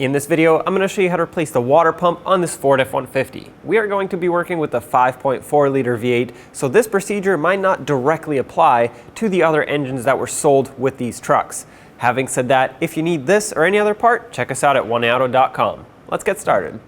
In this video, I'm going to show you how to replace the water pump on this Ford F-150. We are going to be working with a 5.4 liter V8, so this procedure might not directly apply to the other engines that were sold with these trucks. Having said that, if you need this or any other part, check us out at oneauto.com. Let's get started.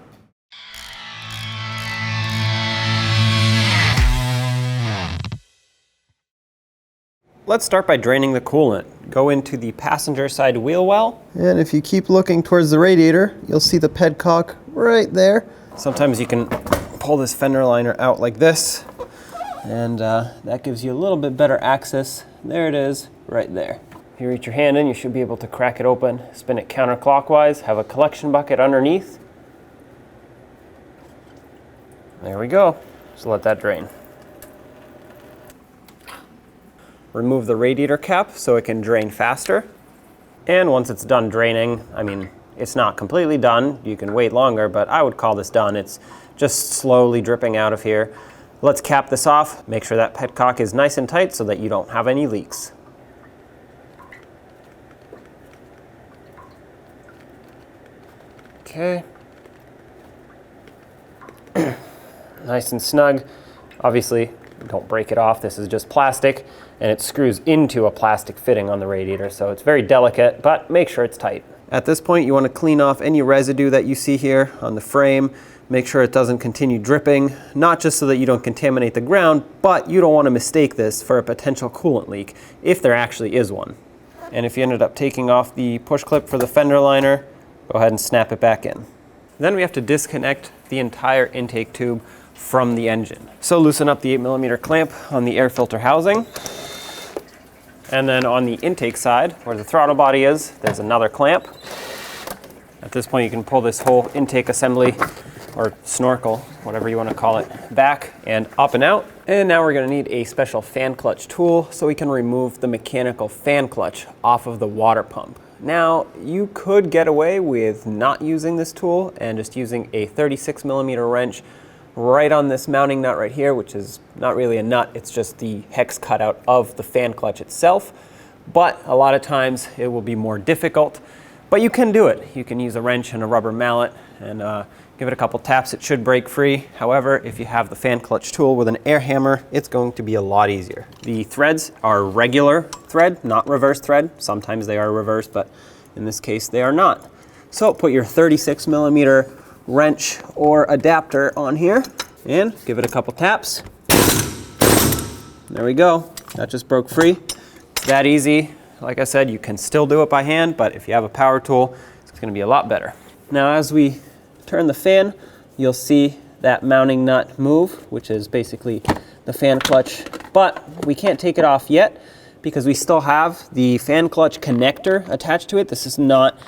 Let's start by draining the coolant. Go into the passenger side wheel well. And if you keep looking towards the radiator, you'll see the petcock right there. Sometimes you can pull this fender liner out like this, and that gives you a little bit better access. There it is, right there. If you reach your hand in, you should be able to crack it open, spin it counterclockwise, have a collection bucket underneath. There we go. So let that drain. Remove the radiator cap so it can drain faster. And once it's done draining, I mean, it's not completely done. You can wait longer, but I would call this done. It's just slowly dripping out of here. Let's cap this off. Make sure that petcock is nice and tight so that you don't have any leaks. Okay. Nice and snug. Obviously, don't break it off. This is just plastic, and it screws into a plastic fitting on the radiator, so it's very delicate, but make sure it's tight. At this point, you want to clean off any residue that you see here on the frame. Make sure it doesn't continue dripping, not just so that you don't contaminate the ground, but you don't want to mistake this for a potential coolant leak, if there actually is one. And if you ended up taking off the push clip for the fender liner, go ahead and snap it back in. Then we have to disconnect the entire intake tube from the engine. So loosen up the 8mm clamp on the air filter housing. And then on the intake side, where the throttle body is, there's another clamp. At this point, you can pull this whole intake assembly, or snorkel, whatever you want to call it, back and up and out. And now we're going to need a special fan clutch tool so we can remove the mechanical fan clutch off of the water pump. Now, you could get away with not using this tool and just using a 36mm wrench right on this mounting nut right here, which is not really a nut, it's just the hex cutout of the fan clutch itself. But a lot of times it will be more difficult, but you can do it. You can use a wrench and a rubber mallet and give it a couple taps. It should break free. However, if you have the fan clutch tool with an air hammer, it's going to be a lot easier. The threads are regular thread, not reverse thread. Sometimes they are reverse, but in this case they are not. So put your 36mm wrench or adapter on here and give it a couple taps. There we go. That just broke free. It's that easy. Like I said, you can still do it by hand, but if you have a power tool, it's going to be a lot better. Now, as we turn the fan, you'll see that mounting nut move, which is basically the fan clutch, but we can't take it off yet because we still have the fan clutch connector attached to it. This is not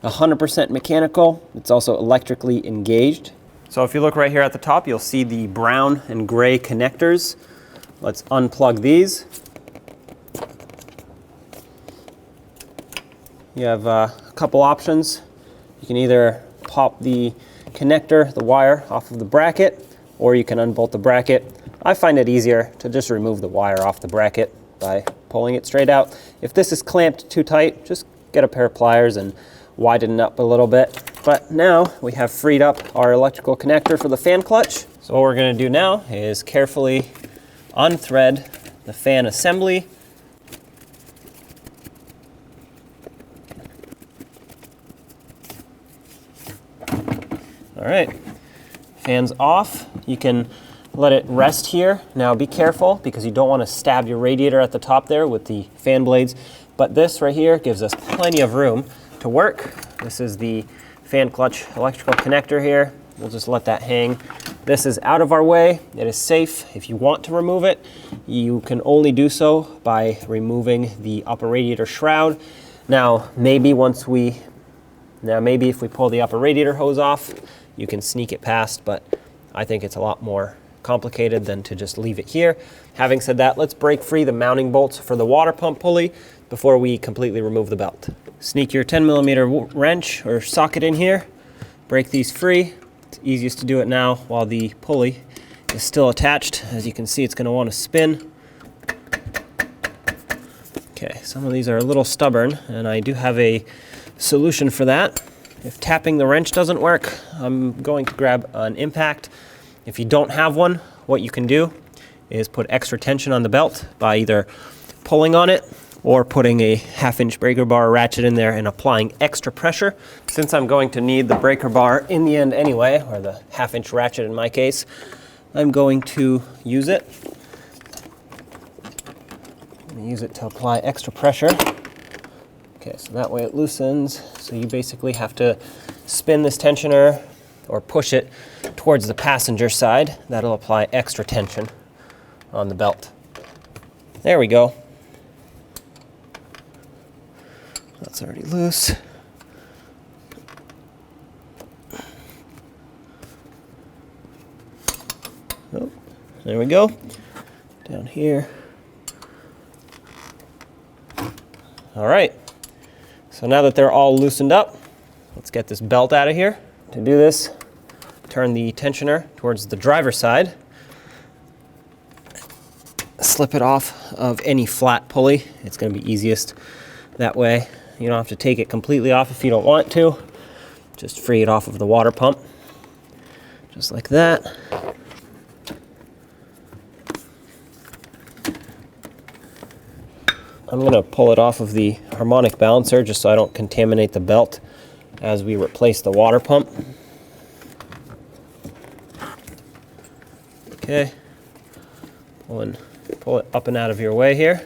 100% mechanical. It's also electrically engaged. So if you look right here at the top, you'll see the brown and gray connectors. Let's unplug these. You have a couple options. You can either pop the connector, the wire, off of the bracket, or you can unbolt the bracket. I find it easier to just remove the wire off the bracket by pulling it straight out. If this is clamped too tight, just get a pair of pliers and widen it up a little bit. But now we have freed up our electrical connector for the fan clutch. So what we're going to do now is carefully unthread the fan assembly. All right, fan's off. You can let it rest here. Now be careful because you don't want to stab your radiator at the top there with the fan blades. But this right here gives us plenty of room to work. This is the fan clutch electrical connector here. We'll just let that hang. This is out of our way. It is safe. If you want to remove it, you can only do so by removing the upper radiator shroud. Now, maybe if we pull the upper radiator hose off, you can sneak it past, but I think it's a lot more complicated than to just leave it here. Having said that, let's break free the mounting bolts for the water pump pulley before we completely remove the belt. Sneak your 10mm wrench or socket in here, break these free. It's easiest to do it now while the pulley is still attached. As you can see, it's going to want to spin. Okay, some of these are a little stubborn, and I do have a solution for that. If tapping the wrench doesn't work, I'm going to grab an impact. If you don't have one, what you can do is put extra tension on the belt by either pulling on it or putting a 1/2-inch breaker bar ratchet in there and applying extra pressure. Since I'm going to need the breaker bar in the end anyway, or the 1/2-inch ratchet in my case, I'm going to use it. I'm going to use it to apply extra pressure. Okay, so that way it loosens. So you basically have to spin this tensioner or push it towards the passenger side. That'll apply extra tension on the belt. There we go. That's already loose. Oh, there we go. Down here. All right. So now that they're all loosened up, let's get this belt out of here. To do this, turn the tensioner towards the driver's side. Slip it off of any flat pulley. It's going to be easiest that way. You don't have to take it completely off if you don't want to. Just free it off of the water pump. Just like that. I'm going to pull it off of the harmonic balancer just so I don't contaminate the belt as we replace the water pump. Okay. Pull it up and out of your way here.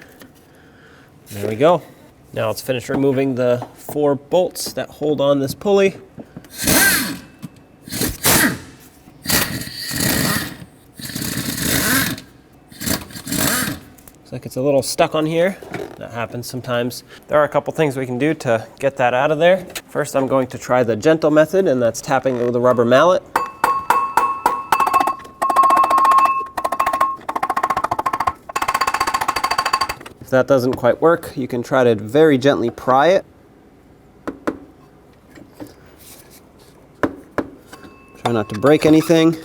There we go. Now let's finish removing the 4 bolts that hold on this pulley. Looks like it's a little stuck on here. That happens sometimes. There are a couple things we can do to get that out of there. First, I'm going to try the gentle method, and that's tapping it with a rubber mallet. If that doesn't quite work, you can try to very gently pry it. Try not to break anything.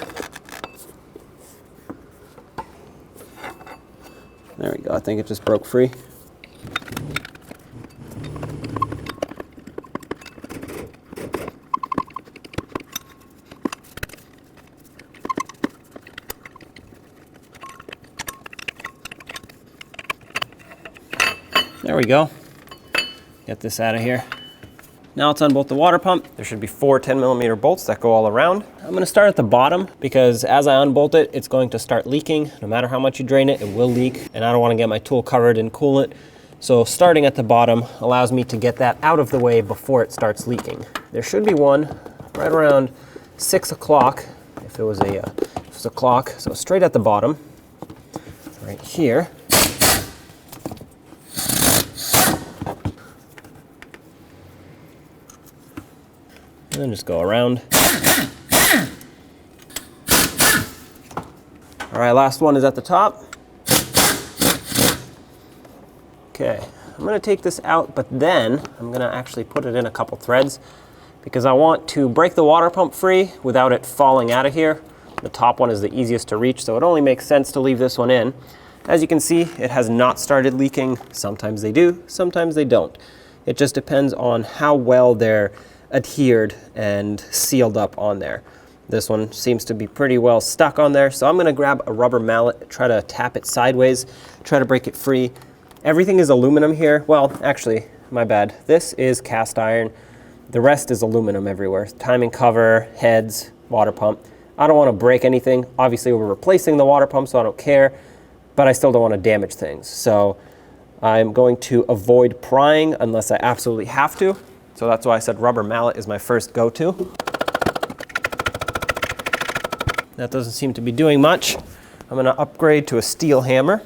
There we go, I think it just broke free. There we go. Get this out of here. Now let's unbolt the water pump. There should be 4 10mm bolts that go all around. I'm going to start at the bottom because as I unbolt it, it's going to start leaking. No matter how much you drain it, it will leak, and I don't want to get my tool covered in coolant. So starting at the bottom allows me to get that out of the way before it starts leaking. There should be one right around 6 o'clock, if it was a clock. So straight at the bottom, right here. And then just go around. All right, last one is at the top. Okay, I'm gonna take this out, but then I'm gonna actually put it in a couple threads because I want to break the water pump free without it falling out of here. The top one is the easiest to reach, so it only makes sense to leave this one in. As you can see, it has not started leaking. Sometimes they do, sometimes they don't. It just depends on how well they're adhered and sealed up on there. This one seems to be pretty well stuck on there, so I'm going to grab a rubber mallet, try to tap it sideways, try to break it free. Everything is aluminum here. Well, actually, my bad. This is cast iron. The rest is aluminum everywhere. Timing cover, heads, water pump. I don't want to break anything. Obviously, we're replacing the water pump, so I don't care, but I still don't want to damage things. So I'm going to avoid prying unless I absolutely have to. So that's why I said rubber mallet is my first go-to. That doesn't seem to be doing much. I'm going to upgrade to a steel hammer.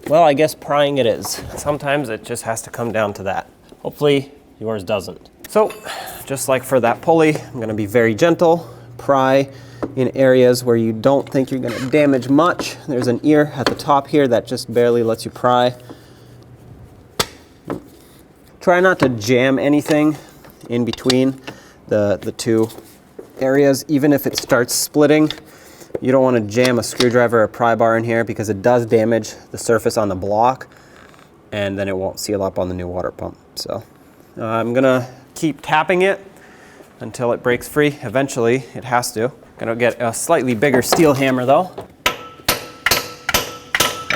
Well, I guess prying it is. Sometimes it just has to come down to that. Hopefully yours doesn't. So just like for that pulley, I'm going to be very gentle, pry in areas where you don't think you're going to damage much. There's an ear at the top here that just barely lets you pry. Try not to jam anything in between the two areas. Even if it starts splitting, you don't want to jam a screwdriver or a pry bar in here because it does damage the surface on the block. and then it won't seal up on the new water pump. So I'm gonna keep tapping it until it breaks free. Eventually it has to. Gonna get a slightly bigger steel hammer though.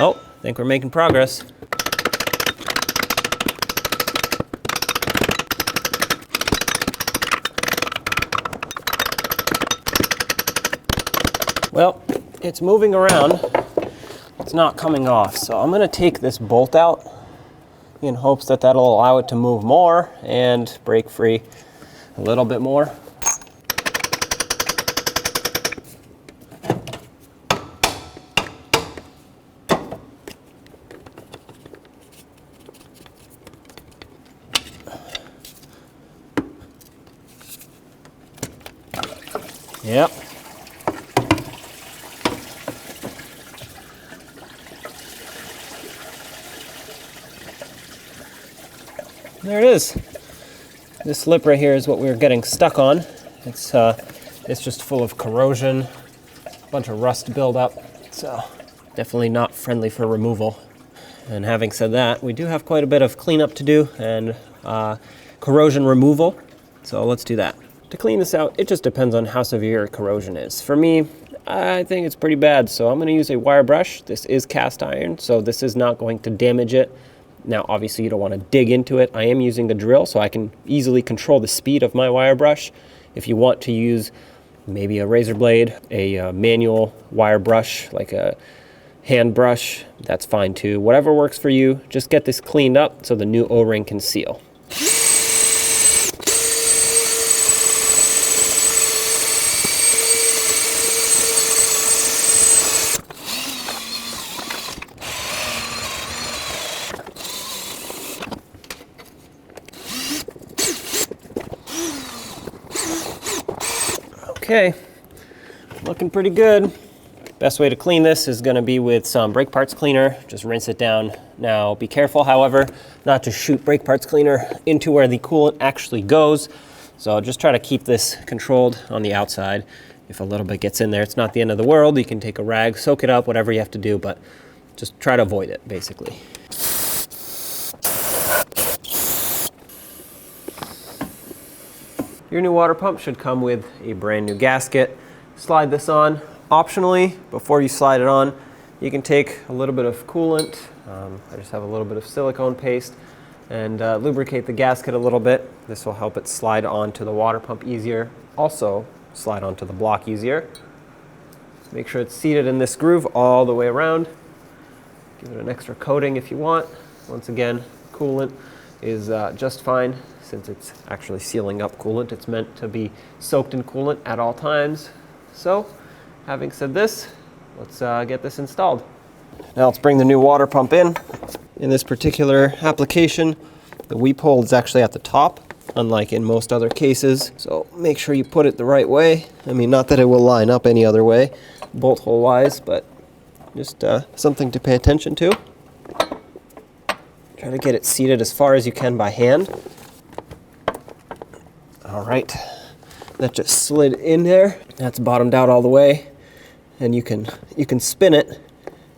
Oh, I think we're making progress. Well, it's moving around. It's not coming off, so I'm gonna take this bolt out in hopes that that'll allow it to move more and break free a little bit more. Yep. There it is. This lip right here is what we were getting stuck on. It's just full of corrosion, a bunch of rust buildup. So definitely not friendly for removal. And having said that, we do have quite a bit of cleanup to do and corrosion removal. So let's do that. To clean this out, it just depends on how severe corrosion is. For me, I think it's pretty bad, so I'm going to use a wire brush. This is cast iron, so this is not going to damage it. Now, obviously, you don't want to dig into it. I am using the drill, so I can easily control the speed of my wire brush. If you want to use maybe a razor blade, a manual wire brush, like a hand brush, that's fine too. Whatever works for you, just get this cleaned up so the new O-ring can seal. Okay, looking pretty good. Best way to clean this is going to be with some brake parts cleaner. Just rinse it down. Now be careful, however, not to shoot brake parts cleaner into where the coolant actually goes. So just try to keep this controlled on the outside. If a little bit gets in there, it's not the end of the world. You can take a rag, soak it up, whatever you have to do, but just try to avoid it, basically. Your new water pump should come with a brand new gasket. Slide this on. Optionally, before you slide it on, you can take a little bit of coolant. I just have a little bit of silicone paste and lubricate the gasket a little bit. This will help it slide onto the water pump easier. Also, slide onto the block easier. Make sure it's seated in this groove all the way around. Give it an extra coating if you want. Once again, coolant is just fine. Since it's actually sealing up coolant, it's meant to be soaked in coolant at all times. So, having said this, let's get this installed. Now let's bring the new water pump in. In this particular application, the weep hole is actually at the top, unlike in most other cases. So make sure you put it the right way. I mean, not that it will line up any other way, bolt hole wise, but just something to pay attention to. Try to get it seated as far as you can by hand. All right, that just slid in there. That's bottomed out all the way, and you can spin it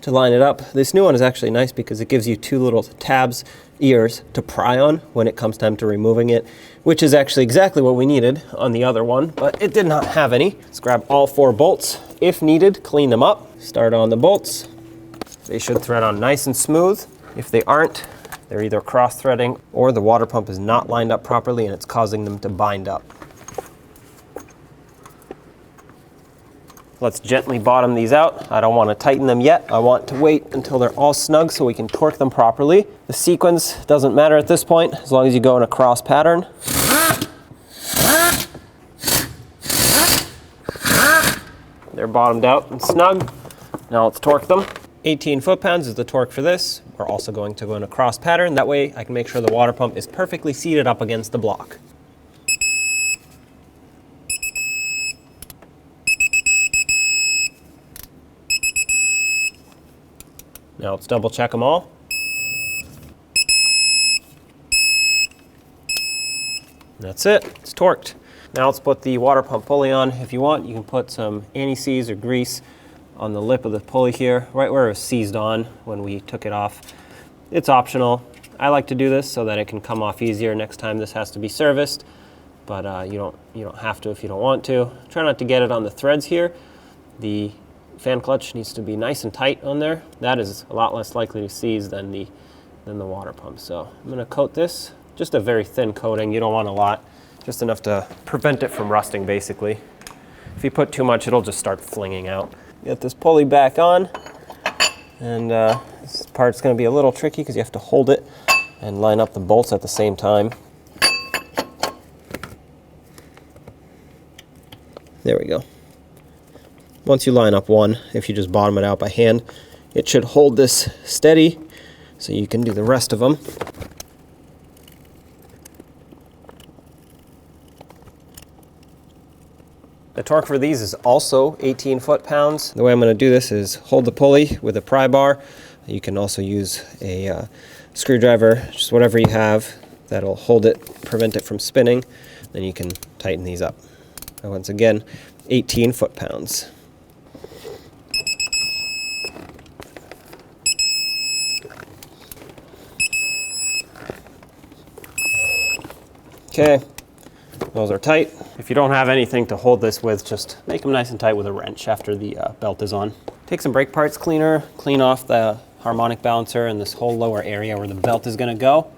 to line it up. This new one is actually nice because it gives you two little tabs, ears, to pry on when it comes time to removing it, which is actually exactly what we needed on the other one, but it did not have any. Let's grab all 4 bolts. If needed, clean them up. Start on the bolts. They should thread on nice and smooth. If they aren't, they're either cross-threading or the water pump is not lined up properly and it's causing them to bind up. Let's gently bottom these out. I don't want to tighten them yet. I want to wait until they're all snug so we can torque them properly. The sequence doesn't matter at this point as long as you go in a cross pattern. They're bottomed out and snug. Now let's torque them. 18 foot-pounds is the torque for this. We're also going to go in a cross pattern. That way I can make sure the water pump is perfectly seated up against the block. Now let's double check them all. That's it, it's torqued. Now let's put the water pump pulley on. If you want, you can put some anti-seize or grease on the lip of the pulley here, right where it was seized on when we took it off. It's optional. I like to do this so that it can come off easier next time this has to be serviced, but you don't have to if you don't want to. Try not to get it on the threads here. The fan clutch needs to be nice and tight on there. That is a lot less likely to seize than the water pump. So I'm going to coat this, just a very thin coating. You don't want a lot, just enough to prevent it from rusting basically. If you put too much, it'll just start flinging out. Get this pulley back on, and this part's going to be a little tricky because you have to hold it and line up the bolts at the same time. There we go. Once you line up one, if you just bottom it out by hand, it should hold this steady so you can do the rest of them. The torque for these is also 18 foot-pounds. The way I'm going to do this is hold the pulley with a pry bar. You can also use a screwdriver, just whatever you have that'll hold it, prevent it from spinning. Then you can tighten these up. And once again, 18 foot-pounds. Okay, those are tight. If you don't have anything to hold this with, just make them nice and tight with a wrench after the belt is on. Take some brake parts cleaner, clean off the harmonic balancer and this whole lower area where the belt is going to go.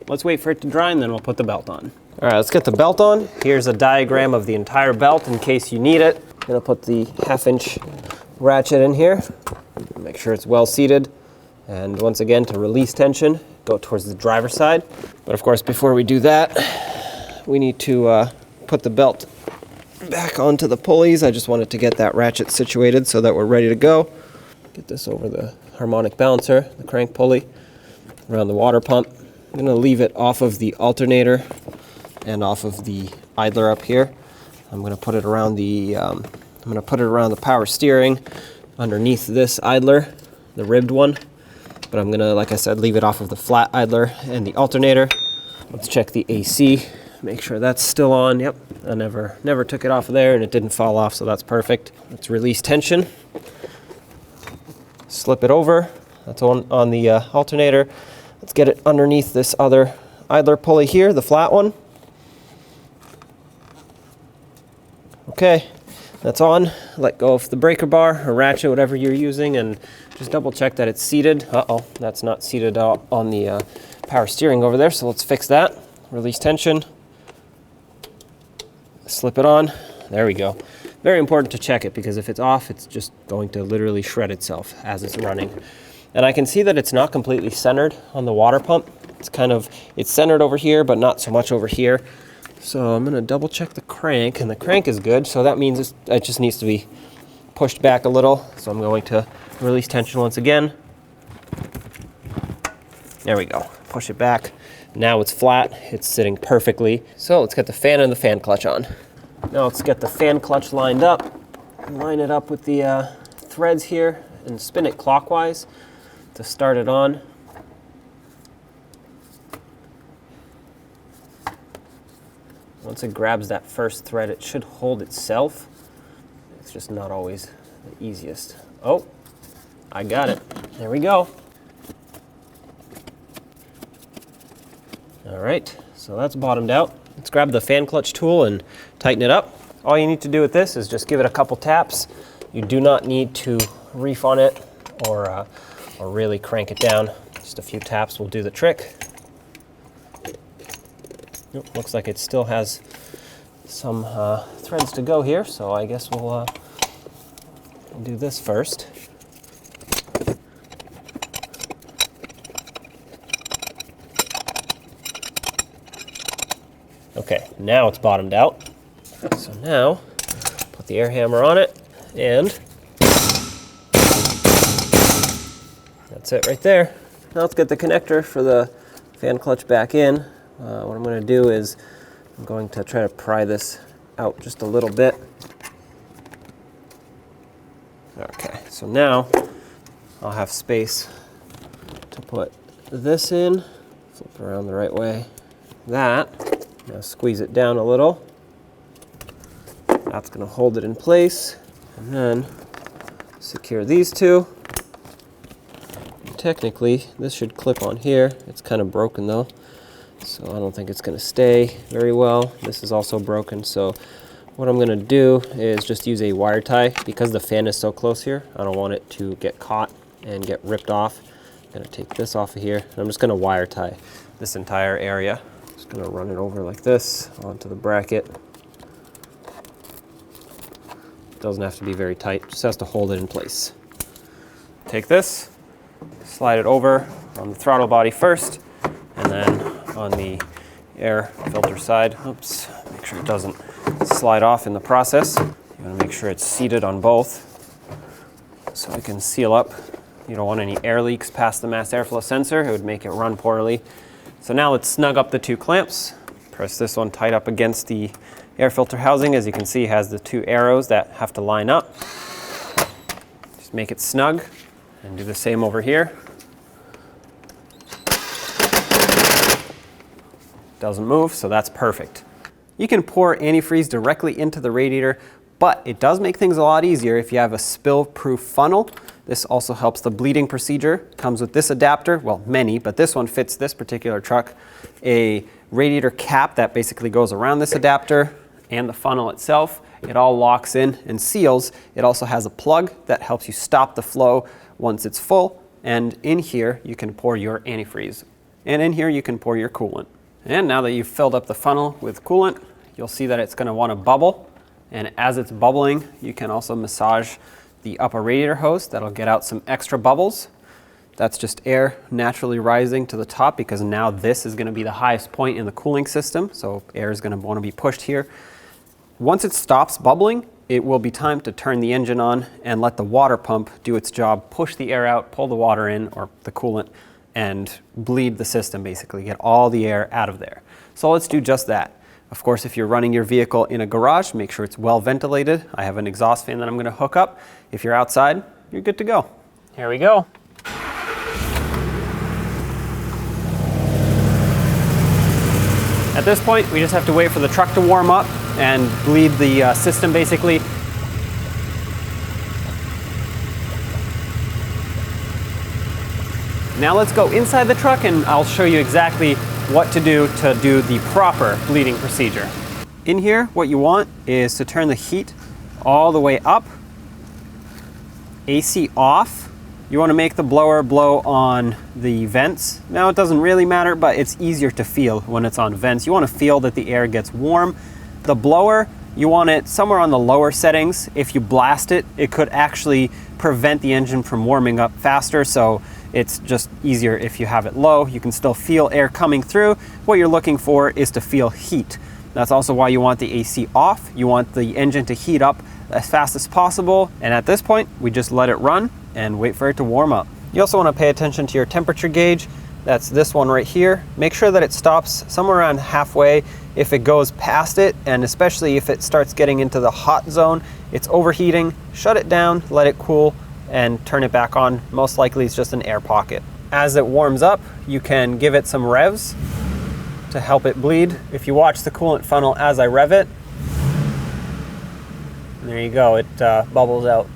Let's wait for it to dry and then we'll put the belt on. All right, let's get the belt on. Here's a diagram of the entire belt in case you need it. I'm going to put the 1/2-inch ratchet in here. Make sure it's well seated. And once again, to release tension, go towards the driver's side. But of course, before we do that, we need to put the belt back onto the pulleys. I just wanted to get that ratchet situated so that we're ready to go. Get this over the harmonic balancer, the crank pulley, around the water pump. I'm going to leave it off of the alternator and off of the idler up here. I'm going to put it around the power steering underneath this idler, the ribbed one. But I'm gonna, like I said, leave it off of the flat idler and the alternator. Let's check the AC, make sure that's still on. Yep, I never took it off of there and it didn't fall off, so that's perfect. Let's release tension. Slip it over, that's on the alternator. Let's get it underneath this other idler pulley here, the flat one. Okay, that's on. Let go of the breaker bar or ratchet, whatever you're using, and just double check that it's seated. Uh-oh, that's not seated on the power steering over there, so let's fix that. Release tension. Slip it on. There we go. Very important to check it because if it's off, it's just going to literally shred itself as it's running. And I can see that it's not completely centered on the water pump. It's centered over here, but not so much over here. So I'm going to double check the crank, and the crank is good, so that means it just needs to be pushed back a little. So I'm going to release tension once again. There we go. Push it back. Now it's flat. It's sitting perfectly. So let's get the fan and the fan clutch on. Now let's get the fan clutch lined up. Line it up with the threads here and spin it clockwise to start it on. Once it grabs that first thread, it should hold itself. It's just not always the easiest. Oh, I got it. There we go. All right, so that's bottomed out. Let's grab the fan clutch tool and tighten it up. All you need to do with this is just give it a couple taps. You do not need to reef on it or really crank it down. Just a few taps will do the trick. Nope, looks like it still has some threads to go here, so I guess we'll do this first. Okay, now it's bottomed out. So now, put the air hammer on it, and that's it right there. Now let's get the connector for the fan clutch back in. What I'm going to do is I'm going to try to pry this out just a little bit. Okay, so now I'll have space to put this in. Flip it around the right way. That. Now squeeze it down a little. That's going to hold it in place. And then secure these two. Technically, this should clip on here. It's kind of broken though, so I don't think it's going to stay very well. This is also broken, so what I'm going to do is just use a wire tie. Because the fan is so close here, I don't want it to get caught and get ripped off. I'm going to take this off of here, and I'm just going to wire tie this entire area. Just going to run it over like this onto the bracket. Doesn't have to be very tight, just has to hold it in place. Take this, slide it over on the throttle body first, and then on the air filter side. Oops, make sure it doesn't slide off in the process. You want to make sure it's seated on both so it can seal up. You don't want any air leaks past the mass airflow sensor. It would make it run poorly. So now let's snug up the two clamps. Press this one tight up against the air filter housing. As you can see, it has the two arrows that have to line up. Just make it snug, and do the same over here. Doesn't move, so that's perfect. You can pour antifreeze directly into the radiator, but it does make things a lot easier if you have a spill-proof funnel. This also helps the bleeding procedure. Comes with this adapter, well, many, but this one fits this particular truck. A radiator cap that basically goes around this adapter and the funnel itself. It all locks in and seals. It also has a plug that helps you stop the flow once it's full. And in here, you can pour your antifreeze. And in here, you can pour your coolant. And now that you've filled up the funnel with coolant, you'll see that it's going to want to bubble. And as it's bubbling, you can also massage the upper radiator hose. That'll get out some extra bubbles. That's just air naturally rising to the top, because now this is going to be the highest point in the cooling system. So air is going to want to be pushed here. Once it stops bubbling, it will be time to turn the engine on and let the water pump do its job, push the air out, pull the water in, or the coolant, and bleed the system, basically get all the air out of there. So let's do just that. Of course, if you're running your vehicle in a garage, make sure it's well ventilated. I have an exhaust fan that I'm going to hook up. If you're outside, you're good to go. Here we go. At this point, we just have to wait for the truck to warm up and bleed the system, basically. Now let's go inside the truck, and I'll show you exactly what to do the proper bleeding procedure. In here, what you want is to turn the heat all the way up, AC off. You want to make the blower blow on the vents. Now, it doesn't really matter, but it's easier to feel when it's on vents. You want to feel that the air gets warm. The blower, you want it somewhere on the lower settings. If you blast it, it could actually prevent the engine from warming up faster, so it's just easier if you have it low. You can still feel air coming through. What you're looking for is to feel heat. That's also why you want the AC off. You want the engine to heat up as fast as possible. And at this point, we just let it run and wait for it to warm up. You also want to pay attention to your temperature gauge. That's this one right here. Make sure that it stops somewhere around halfway. If it goes past it, and especially if it starts getting into the hot zone, it's overheating. Shut it down, let it cool, and turn it back on. Most likely it's just an air pocket. As it warms up, you can give it some revs to help it bleed. If you watch the coolant funnel as I rev it, there you go, it bubbles out.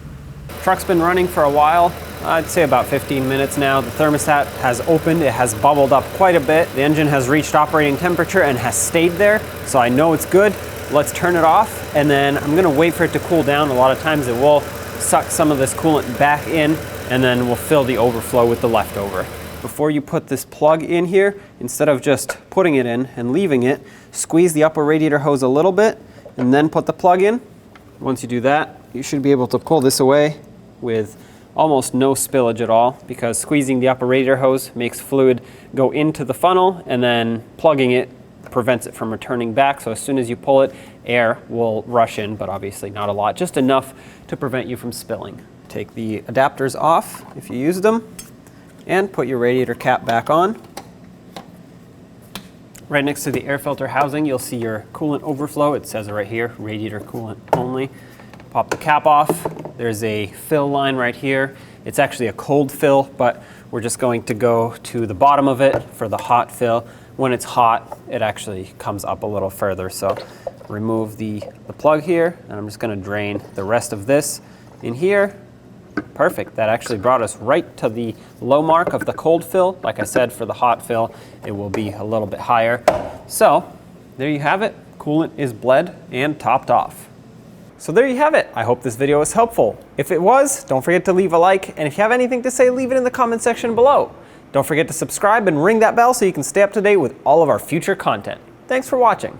Truck's been running for a while. I'd say about 15 minutes now. The thermostat has opened, it has bubbled up quite a bit. The engine has reached operating temperature and has stayed there, so I know it's good. Let's turn it off, and then I'm gonna wait for it to cool down. A lot of times it will suck some of this coolant back in, and then we'll fill the overflow with the leftover. Before you put this plug in here, instead of just putting it in and leaving it, squeeze the upper radiator hose a little bit, and then put the plug in. Once you do that, you should be able to pull this away with almost no spillage at all, because squeezing the upper radiator hose makes fluid go into the funnel, and then plugging it prevents it from returning back. So as soon as you pull it, air will rush in, but obviously not a lot, just enough to prevent you from spilling. Take the adapters off if you use them, and put your radiator cap back on. Right next to the air filter housing, you'll see your coolant overflow. It says it right here, radiator coolant only. Pop the cap off. There's a fill line right here. It's actually a cold fill, but we're just going to go to the bottom of it for the hot fill. When it's hot, it actually comes up a little further. So remove the plug here, and I'm just gonna drain the rest of this in here. Perfect. That actually brought us right to the low mark of the cold fill. Like I said, for the hot fill, it will be a little bit higher. So there you have it. Coolant is bled and topped off. So there you have it. I hope this video was helpful. If it was, don't forget to leave a like. And if you have anything to say, leave it in the comment section below. Don't forget to subscribe and ring that bell so you can stay up to date with all of our future content. Thanks for watching.